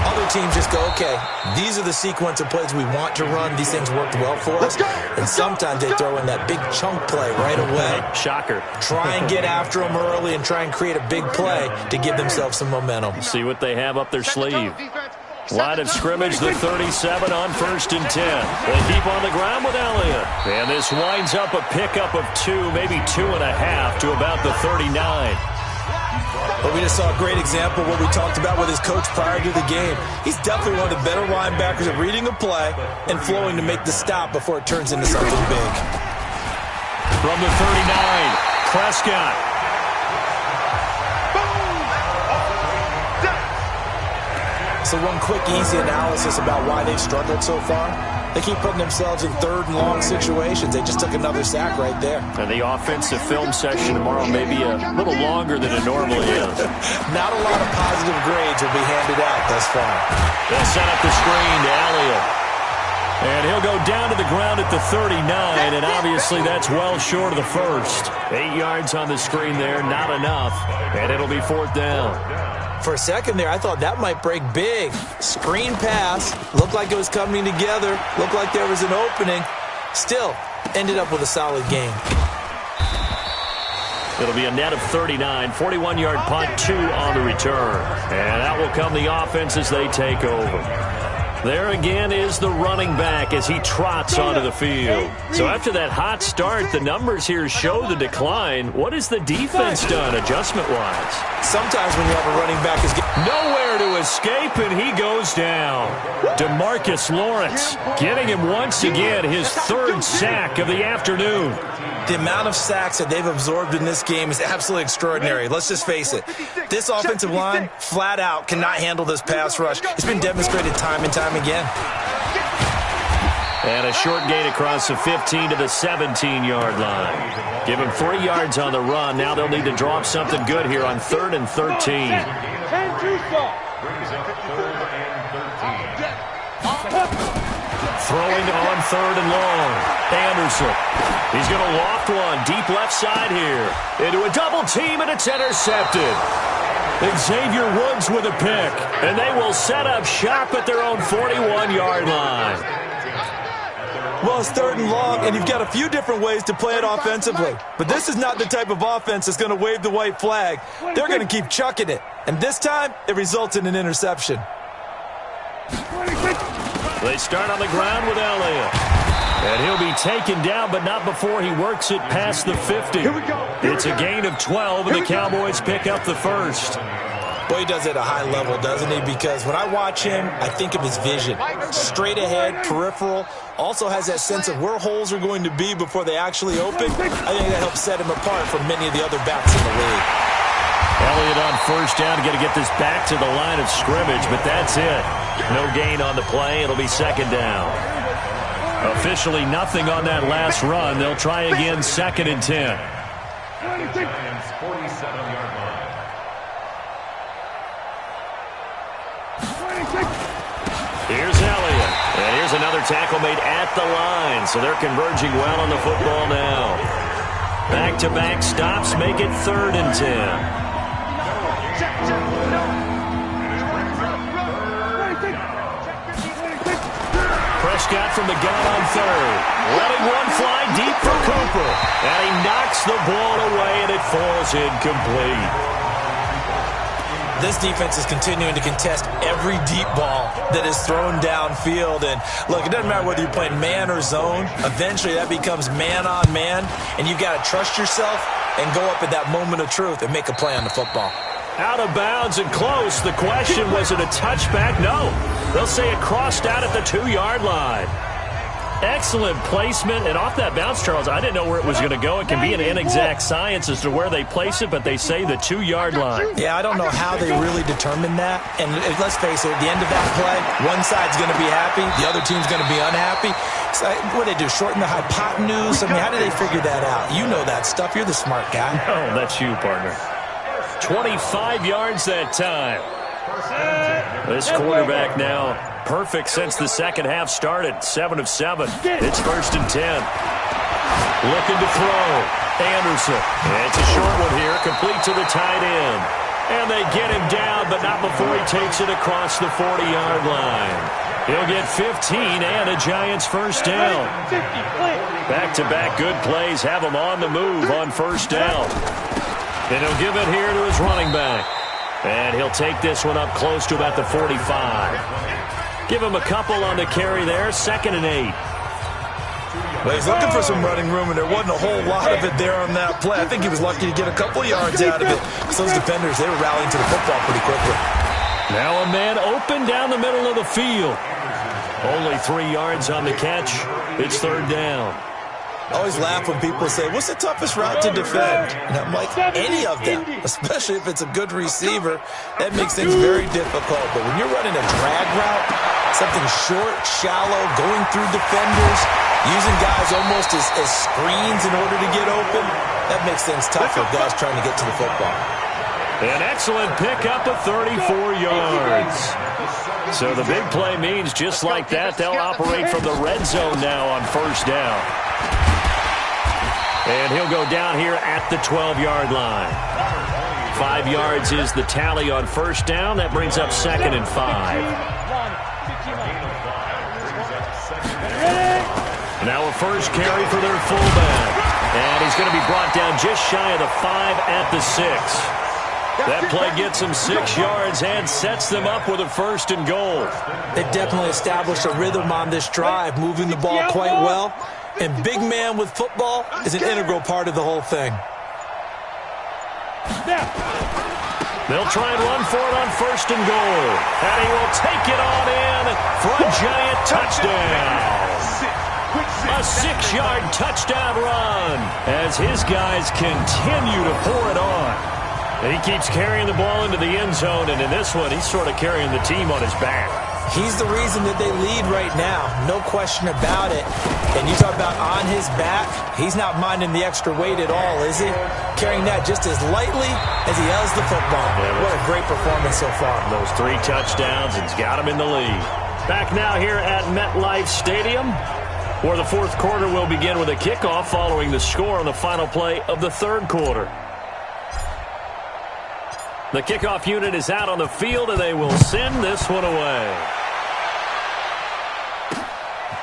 Other teams just go, okay, these are the sequence of plays we want to run. These things worked well for us. And sometimes they throw in that big chunk play right away. Shocker. Try and get after them early and try and create a big play to give themselves some momentum. See what they have up their sleeve. Line of scrimmage, the 37 on 1st and 10. They keep on the ground with Elliott. And this winds up a pickup of 2, maybe 2.5 to about the 39. But we just saw a great example of what we talked about with his coach prior to the game. He's definitely one of the better linebackers at reading a play and flowing to make the stop before it turns into something big. From the 39, Prescott. So one quick, easy analysis about why they've struggled so far. They keep putting themselves in 3rd and long situations. They just took another sack right there. And the offensive film session tomorrow may be a little longer than it normally is. Not a lot of positive grades will be handed out thus far. They'll set up the screen to Elliott. And he'll go down to the ground at the 39, and obviously that's well short of the first. 8 yards on the screen there, not enough. And it'll be 4th down. For a second there, I thought that might break big. Screen pass. Looked like it was coming together. Looked like there was an opening. Still, ended up with a solid game. It'll be a net of 39, 41-yard punt, 2 on the return. And that will come the offense as they take over. There again is the running back as he trots onto the field. So after that hot start, the numbers here show the decline. What has the defense done adjustment-wise? Sometimes when you have a running back is nowhere to escape, and he goes down. DeMarcus Lawrence getting him once again his 3rd sack of the afternoon. The amount of sacks that they've absorbed in this game is absolutely extraordinary. Let's just face it. This offensive line, flat out, cannot handle this pass rush. It's been demonstrated time and time again. And a short gain across the 15 to the 17-yard line. Give him 3 yards on the run. Now they'll need to draw up something good here on 3rd and 13. Throwing on 3rd and long. Anderson. He's going to loft one deep left side here. Into a double team, and it's intercepted. Xavier Woods with a pick. And they will set up shop at their own 41-yard line. Well, it's 3rd and long, and you've got a few different ways to play it offensively. But this is not the type of offense that's going to wave the white flag. They're going to keep chucking it. And this time, it results in an interception. They start on the ground with Elliott. And he'll be taken down, but not before he works it past the 50. It's a gain of 12, and the Cowboys pick up the first. Boy, he does it at a high level, doesn't he? Because when I watch him, I think of his vision. Straight ahead, peripheral. Also has that sense of where holes are going to be before they actually open. I think that helps set him apart from many of the other backs in the league. Elliott on first down, going to get this back to the line of scrimmage, but that's it. No gain on the play. It'll be 2nd down. Officially nothing on that last run. They'll try again 2nd and 10. Here's Elliott. And here's another tackle made at the line. So they're converging well on the football now. Back-to-back stops make it 3rd and 10. Prescott from the gun on 3rd. Letting one fly deep for Cooper. And he knocks the ball away, and it falls incomplete. This defense is continuing to contest every deep ball that is thrown downfield. And, look, it doesn't matter whether you're playing man or zone. Eventually, that becomes man-on-man. And you've got to trust yourself and go up at that moment of truth and make a play on the football. Out of bounds and close. The question, was it a touchback? No. They'll say it crossed out at the 2-yard line. Excellent placement. And off that bounce, Charles, I didn't know where it was going to go. It can be an inexact science as to where they place it, but they say the 2-yard line. Yeah, I don't know how they really determine that. And let's face it, at the end of that play, one side's going to be happy, the other team's going to be unhappy. So what do they do, shorten the hypotenuse? I mean, how do they figure that out? You know that stuff. You're the smart guy. Oh, that's you, partner. 25 yards that time. This quarterback now perfect since the second half started. 7 of 7. It's 1st and 10. Looking to throw. Anderson. It's a short one here. Complete to the tight end. And they get him down, but not before he takes it across the 40-yard line. He'll get 15 and a Giants first down. Back-to-back good plays have him on the move on first down. And he'll give it here to his running back. And he'll take this one up close to about the 45. Give him a couple on the carry there. 2nd and 8. Well, he's looking for some running room, and there wasn't a whole lot of it there on that play. I think he was lucky to get a couple yards out of it. So those defenders, they were rallying to the football pretty quickly. Now a man open down the middle of the field. Only 3 yards on the catch. It's 3rd down. I always laugh when people say, what's the toughest route to defend? And I'm like, any of them, especially if it's a good receiver. That makes things very difficult. But when you're running a drag route, something short, shallow, going through defenders, using guys almost as screens in order to get open, that makes things tough for guys trying to get to the football. An excellent pickup of 34 yards. So the big play means just like that, they'll operate from the red zone now on first down. And he'll go down here at the 12-yard line. 5 yards is the tally on first down. That brings up 2nd and 5. Now a first carry for their fullback. And he's going to be brought down just shy of the 5 at the 6. That play gets them 6 yards and sets them up with a 1st and goal. They've definitely established a rhythm on this drive, moving the ball quite well. And big man with football is an integral part of the whole thing. They'll try and run for it on 1st and goal. And he will take it on in for a Giant touchdown. A 6-yard touchdown run as his guys continue to pour it on. And he keeps carrying the ball into the end zone, and in this one, he's sort of carrying the team on his back. He's the reason that they lead right now, no question about it. And you talk about on his back, he's not minding the extra weight at all, is he? Carrying that just as lightly as he has the football. What a great performance so far. Those 3 touchdowns, it's got him in the lead. Back now here at MetLife Stadium, where the 4th quarter will begin with a kickoff following the score on the final play of the 3rd quarter. The kickoff unit is out on the field, and they will send this one away.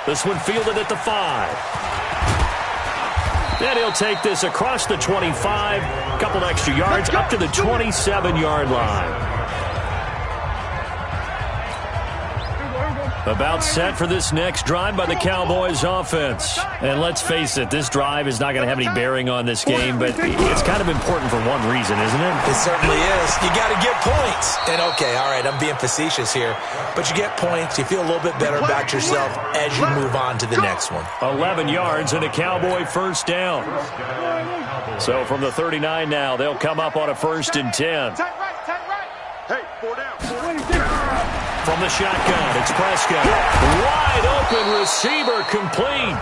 This one fielded at the 5. And he'll take this across the 25, a couple extra yards, up to the 27-yard line. About set for this next drive by the Cowboys offense. And let's face it, this drive is not going to have any bearing on this game, but it's kind of important for one reason, isn't it? It certainly is. You got to get points. And okay, all right, I'm being facetious here, but you get points, you feel a little bit better about yourself as you move on to the next one. 11 yards and a Cowboy 1st down. So from the 39 now, they'll come up on a 1st and 10. Hey, 4 down. From the shotgun, it's Prescott. Wide open receiver, complete.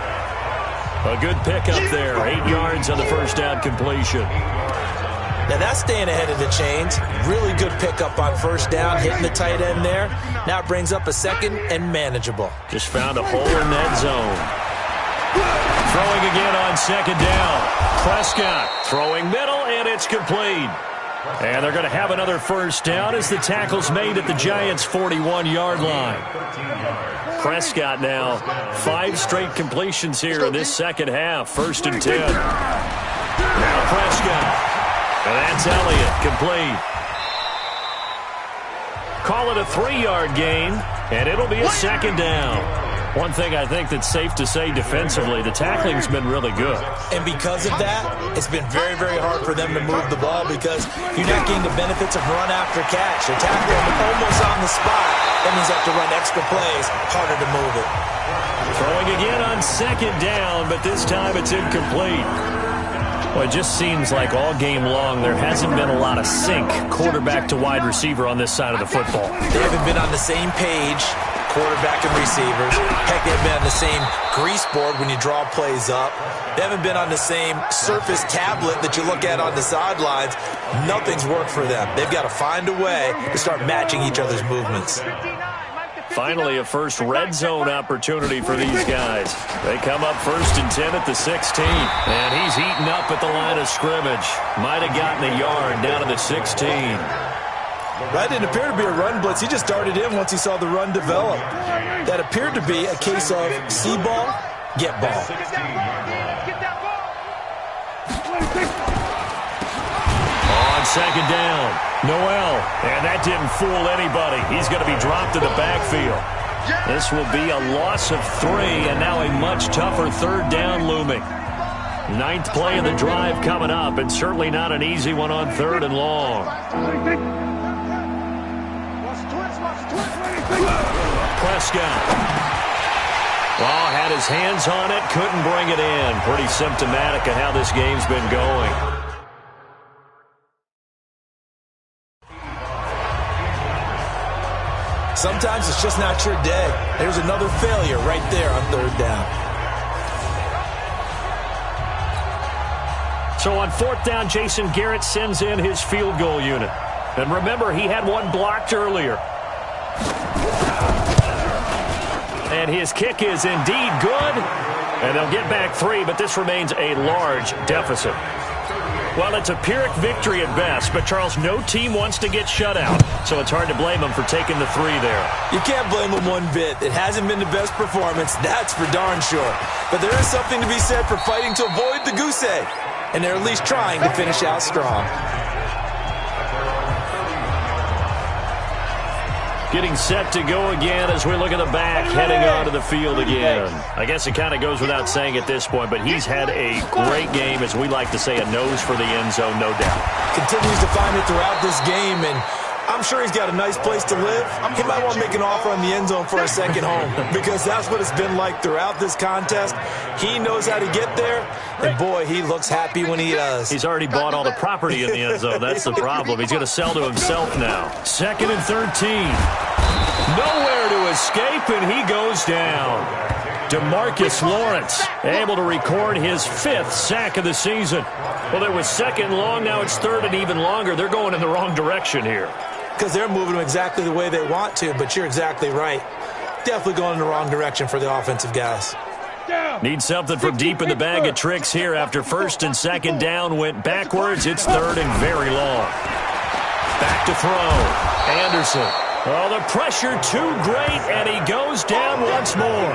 A good pickup there. 8 yards on the 1st down completion. Now that's staying ahead of the chains. Really good pickup on 1st down, hitting the tight end there. Now it brings up a 2nd and manageable. Just found a hole in that zone. Throwing again on 2nd down. Prescott throwing middle, and it's complete. And they're going to have another 1st down as the tackle's made at the Giants' 41-yard line. Prescott now 5 straight completions here in this 2nd half. 1st and 10. Now Prescott. And that's Elliott, complete. Call it a 3-yard gain, and it'll be a 2nd down. One thing I think that's safe to say defensively, the tackling's been really good. And because of that, it's been very, very hard for them to move the ball because you're not getting the benefits of run after catch. You're tackling almost on the spot. That means you have to run extra plays, harder to move it. Throwing again on 2nd down, but this time it's incomplete. Well, it just seems like all game long there hasn't been a lot of sync quarterback to wide receiver on this side of the football. They haven't been on the same page, quarterback and receivers. Heck, they haven't been on the same grease board when you draw plays up. They haven't been on the same surface tablet that you look at on the sidelines. Nothing's worked for them. They've got to find a way to start matching each other's movements. Finally, a first red zone opportunity for these guys. They come up 1st and 10 at the 16. And he's eaten up at the line of scrimmage. Might have gotten a yard down to the 16. That didn't appear to be a run blitz. He just darted in once he saw the run develop. That appeared to be a case of see ball, get ball. On 2nd down, Noel. And that didn't fool anybody. He's going to be dropped to the backfield. This will be a loss of 3, and now a much tougher 3rd down looming. 9th play of the drive coming up, and certainly not an easy one on 3rd and long. Prescott. Well, had his hands on it, couldn't bring it in. Pretty symptomatic of how this game's been going. Sometimes it's just not your day. There's another failure right there on 3rd down. So on 4th down, Jason Garrett sends in his field goal unit. And remember, he had one blocked earlier. And his kick is indeed good. And they'll get back 3, but this remains a large deficit. Well, it's a Pyrrhic victory at best, but, Charles, no team wants to get shut out, so it's hard to blame them for taking the 3 there. You can't blame them one bit. It hasn't been the best performance, that's for darn sure. But there is something to be said for fighting to avoid the goose egg, and they're at least trying to finish out strong. Getting set to go again as we look at the back, heading onto the field again. I guess it kind of goes without saying at this point, but he's had a great game, as we like to say, a nose for the end zone, no doubt. Continues to find it throughout this game, and I'm sure he's got a nice place to live. He might want to make an offer on the end zone for a second home, because that's what it's been like throughout this contest. He knows how to get there, and boy, he looks happy when he does. He's already bought all the property in the end zone. That's the problem. He's going to sell to himself now. 2nd and 13. Nowhere to escape, and he goes down. DeMarcus Lawrence able to record his 5th sack of the season. Well, it was 2nd long. Now it's 3rd and even longer. They're going in the wrong direction here. Because they're moving them exactly the way they want to, but you're exactly right. Definitely going in the wrong direction for the offensive guys. Need something from deep in the bag of tricks here after 1st and 2nd down went backwards. It's 3rd and very long. Back to throw. Anderson. Oh, the pressure too great, and he goes down once more.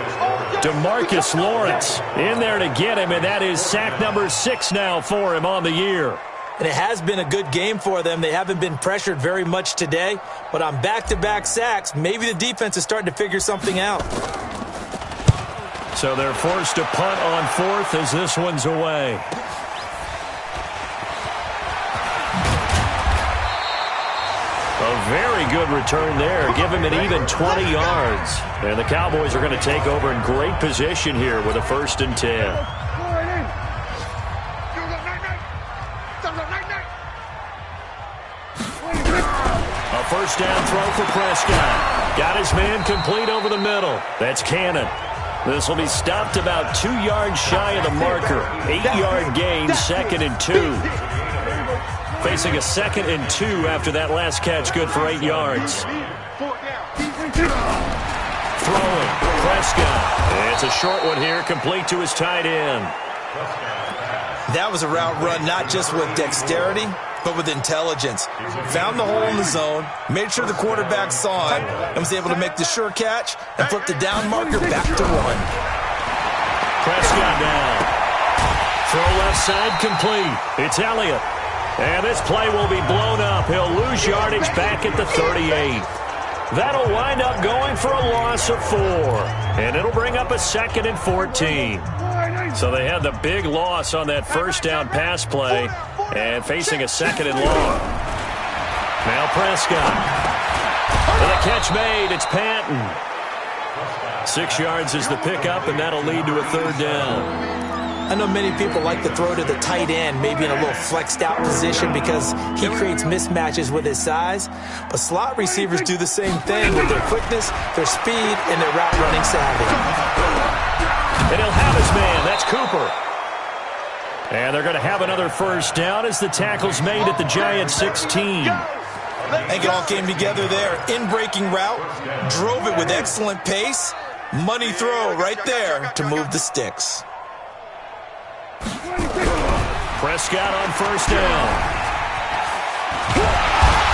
DeMarcus Lawrence in there to get him, and that is sack number 6 now for him on the year. And it has been a good game for them. They haven't been pressured very much today, but on back-to-back sacks, maybe the defense is starting to figure something out. So they're forced to punt on 4th as this one's away. A very good return there. Give him an even 20 yards. And the Cowboys are going to take over in great position here with a 1st and 10. A 1st down throw for Prescott. Got his man complete over the middle. That's Cannon. This will be stopped about 2 yards shy of the marker. 8-yard gain, 2nd and 2. Facing a 2nd and 2 after that last catch, good for 8 yards. Throwing, Prescott. It's a short one here, complete to his tight end. That was a route run not just with dexterity, but with intelligence. Found the hole in the zone, made sure the quarterback saw it, and was able to make the sure catch and flip the down marker back to 1. Prescott down. Throw left side complete. It's Elliott. And this play will be blown up. He'll lose yardage back at the 38. That'll wind up going for a loss of 4. And it'll bring up a 2nd and 14. So they had the big loss on that 1st down pass play and facing a 2nd and long. Now Prescott. And a catch made. It's Patton. 6 yards is the pickup, and that'll lead to a 3rd down. I know many people like to throw to the tight end, maybe in a little flexed out position because he creates mismatches with his size. But slot receivers do the same thing with their quickness, their speed, and their route running savvy. And he'll have his man. That's Cooper. And they're going to have another 1st down as the tackle's made at the Giants' 16. I think it all came together there. In-breaking route, drove it with excellent pace. Money throw right there to move the sticks. Prescott on 1st down.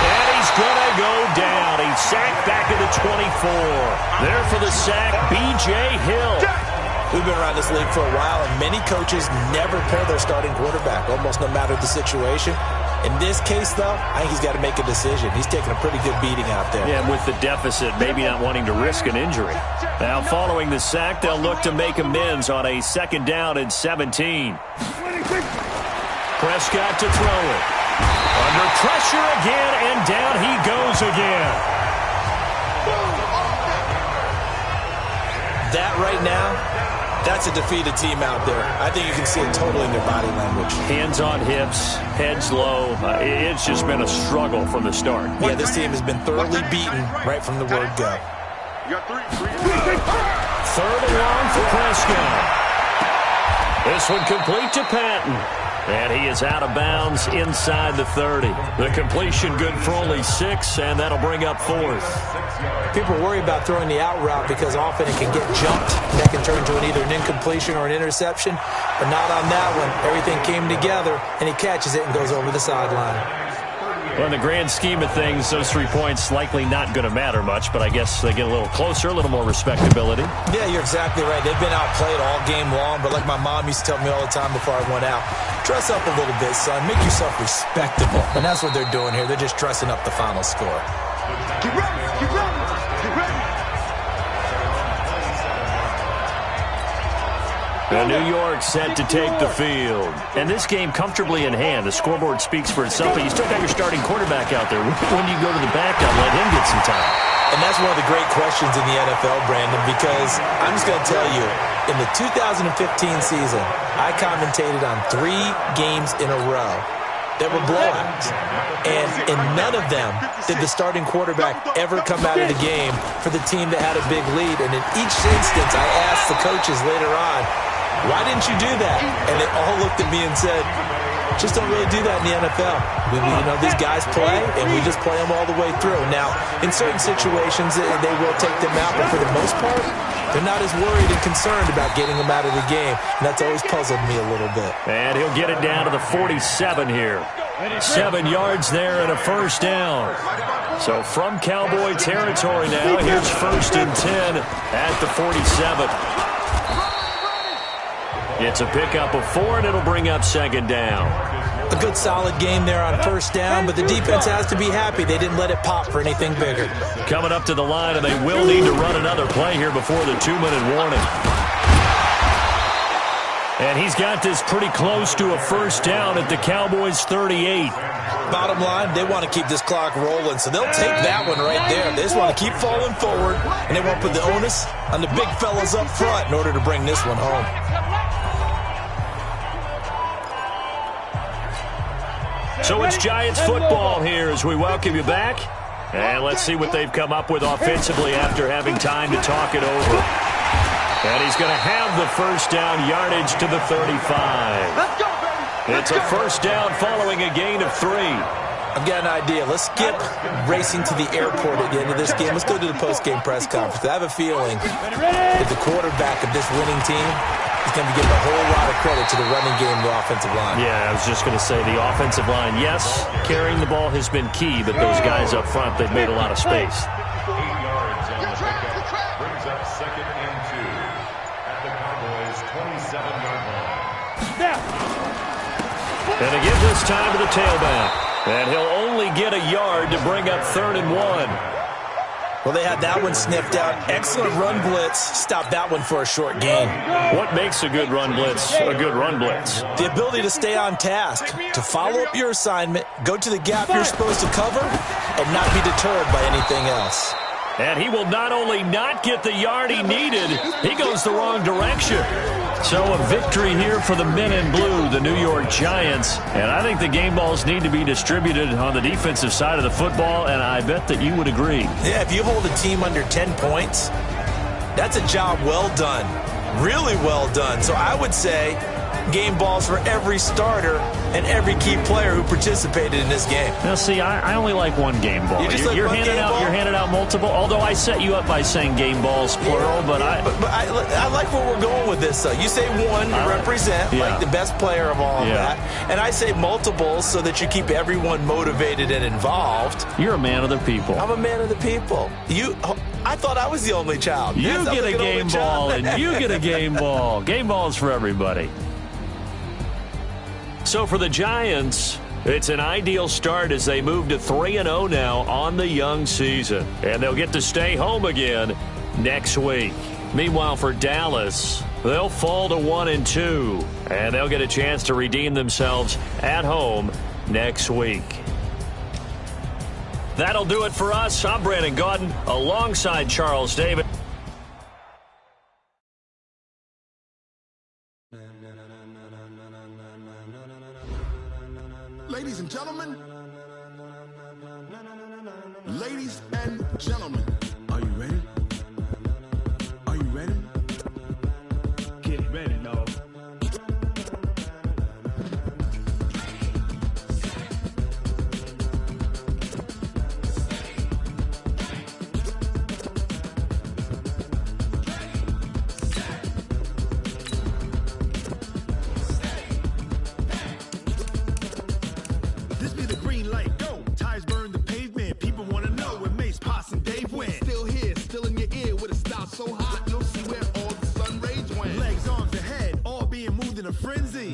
And he's going to go down. He's sacked back at the 24. There for the sack, B.J. Hill. We've been around this league for a while, and many coaches never pair their starting quarterback, almost no matter the situation. In this case, though, I think he's got to make a decision. He's taking a pretty good beating out there. Yeah, and with the deficit, maybe not wanting to risk an injury. Now, following the sack, they'll look to make amends on a 2nd down and 17. Prescott to throw it. Under pressure again, and down he goes again. That right now, that's a defeated team out there. I think you can see it totally in their body language. Hands on hips, heads low. It's just been a struggle from the start. Yeah, this team has been thoroughly beaten right from the word go. 3rd and long for Prescott. This one complete to Patton. And he is out of bounds inside the 30. The completion good for only 6, and that'll bring up 4th. People worry about throwing the out route because often it can get jumped. That can turn into either an incompletion or an interception. But not on that one. Everything came together, and he catches it and goes over the sideline. Well, in the grand scheme of things, those 3 points likely not going to matter much, but I guess they get a little closer, a little more respectability. Yeah, you're exactly right. They've been outplayed all game long, but like my mom used to tell me all the time before I went out, dress up a little bit, son. Make yourself respectable. And that's what they're doing here. They're just dressing up the final score. Get ready, get ready, get ready. And New York set to take the field. And this game comfortably in hand. The scoreboard speaks for itself, but you still got your starting quarterback out there. When do you go to the backup, let him get some time? And that's one of the great questions in the NFL, Brandon, because I'm just going to tell you, in the 2015 season, I commentated on 3 games in a row that were blowouts. And in none of them did the starting quarterback ever come out of the game for the team that had a big lead. And in each instance, I asked the coaches later on, why didn't you do that? And they all looked at me and said, just don't really do that in the NFL. These guys play, and we just play them all the way through. Now, in certain situations, they will take them out, but for the most part, they're not as worried and concerned about getting them out of the game. And that's always puzzled me a little bit. And he'll get it down to the 47 here. 7 yards there and a first down. So from Cowboy territory now, here's 1st and 10 at the 47. It's a pickup of 4, and it'll bring up 2nd down. A good solid game there on 1st down, but the defense has to be happy. They didn't let it pop for anything bigger. Coming up to the line, and they will need to run another play here before the 2-minute warning. And he's got this pretty close to a 1st down at the Cowboys' 38. Bottom line, they want to keep this clock rolling, so they'll take that one right there. They just want to keep falling forward, and they want to put the onus on the big fellas up front in order to bring this one home. So it's Giants football here as we welcome you back. And let's see what they've come up with offensively after having time to talk it over. And he's going to have the 1st down yardage to the 35. Let's go, baby. It's a 1st down following a gain of 3. I've got an idea. Let's skip racing to the airport at the end of this game. Let's go to the post-game press conference. I have a feeling that the quarterback of this winning team is going to be getting a whole lot of credit to the running game and the offensive line. Yeah, I was just going to say the offensive line, yes, carrying the ball has been key, but those guys up front, they've made a lot of space. 8 yards on the pickup. Brings up 2nd and 2 at the Cowboys' 27-yard line. And they give this time to the tailback. And he'll only get a yard to bring up 3rd and 1. Well, they had that one sniffed out. Excellent run blitz. Stopped that one for a short gain. What makes a good run blitz a good run blitz? The ability to stay on task, to follow up your assignment, go to the gap you're supposed to cover, and not be deterred by anything else. And he will not only not get the yard he needed, he goes the wrong direction. So a victory here for the men in blue, the New York Giants. And I think the game balls need to be distributed on the defensive side of the football, and I bet that you would agree. Yeah, if you hold a team under 10 points, that's a job well done. Really well done. So I would say game balls for every starter and every key player who participated in this game. Now, see, I only like one game ball. You're handing out multiple, although I set you up by saying game balls, plural, but I like where we're going with this, though. You say one to represent, like the best player of all of that, and I say multiples so that you keep everyone motivated and involved. You're a man of the people. I'm a man of the people. I thought I was the only child. You get a game ball, and you get a game ball. Game balls for everybody. So for the Giants, it's an ideal start as they move to 3-0 now on the young season. And they'll get to stay home again next week. Meanwhile, for Dallas, they'll fall to 1-2. And they'll get a chance to redeem themselves at home next week. That'll do it for us. I'm Brandon Gaudin alongside Charles David. Ladies and gentlemen, are you ready? Are you ready? Get ready, dog.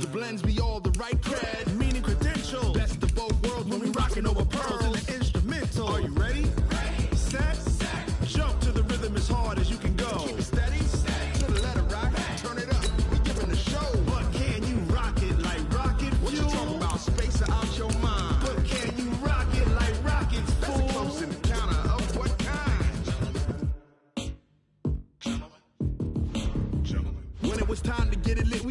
The blends be all the right cred, meaning credentials. Best of both worlds when we rockin' over pearls in the instrumental. Are you ready? Set. Jump to the rhythm as hard as you can go. Keep it steady. To the letter rock. Turn it up. We giving a show. But can you rock it like rocket fuel? What you talking about? Space out your mind. But can you rock it like rockets, fool? That's a close encounter of what kind? Gentlemen. When it was time to get it lit,